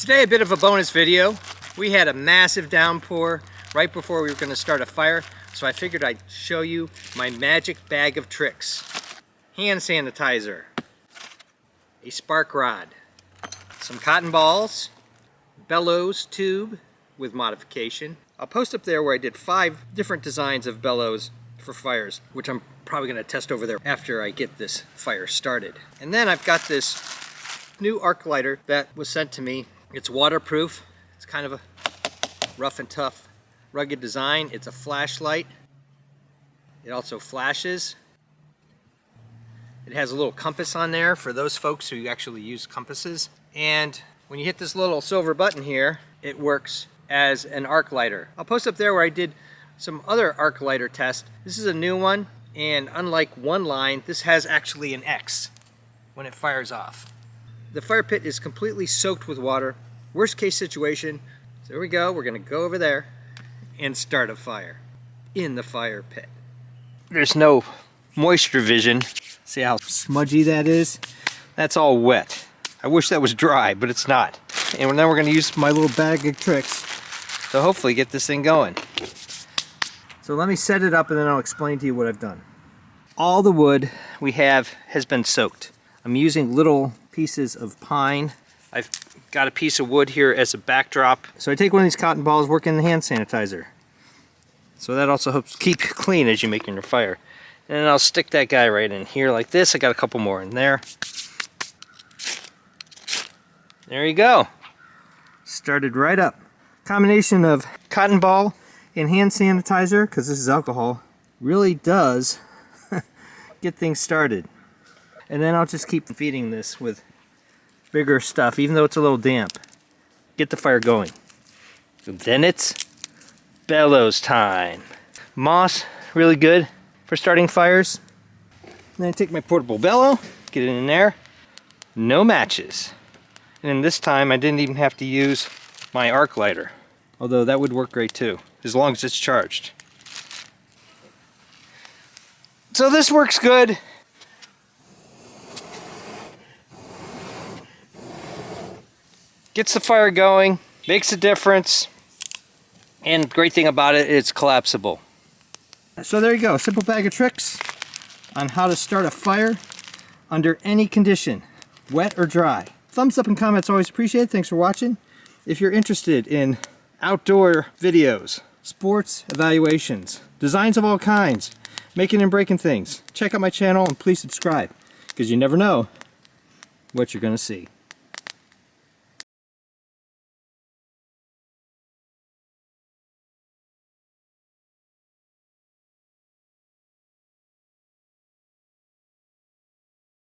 Today a bit of a bonus video. We had a massive downpour right before we were going to start a fire, so I figured I'd show you my magic bag of tricks. Hand sanitizer, a spark rod, some cotton balls, bellows tube with modification. I'll post up there where I did 5 different designs of bellows for fires, which I'm probably going to test over there after I get this fire started. And then I've got this new arc lighter that was sent to me. It's waterproof. It's kind of a rough and tough, rugged design. It's a flashlight. It also flashes. It has a little compass on there for those folks who actually use compasses. And when you hit this little silver button here, it works as an arc lighter. I'll post up there where I did some other arc lighter tests. This is a new one, and unlike one line, this has actually an X when it fires off. The fire pit is completely soaked with water. Worst case situation, so here we go, we're gonna go over there and start a fire in the fire pit. There's no moisture vision. See how smudgy that is? That's all wet. I wish that was dry, but it's not. And then we're gonna use my little bag of tricks to hopefully get this thing going. So let me set it up and then I'll explain to you what I've done. All the wood we have has been soaked. I'm using little pieces of pine. I've got a piece of wood here as a backdrop. So I take one of these cotton balls, work in the hand sanitizer. So that also helps keep you clean as you're making your fire. And then I'll stick that guy right in here like this. I got a couple more in there. There you go. Started right up. Combination of cotton ball and hand sanitizer, because this is alcohol, really does get things started. And then I'll just keep feeding this with bigger stuff, even though it's a little damp. Get the fire going. And then it's bellows time. Moss, really good for starting fires. Then I take my portable bellow, get it in there. No matches. And then this time I didn't even have to use my arc lighter, although that would work great too, as long as it's charged. So this works good. Gets the fire going, makes a difference, and the great thing about it, it's collapsible. So there you go, simple bag of tricks on how to start a fire under any condition, wet or dry. Thumbs up and comments always appreciated. Thanks for watching. If you're interested in outdoor videos, sports evaluations, designs of all kinds, making and breaking things, check out my channel and please subscribe, because you never know what you're going to see.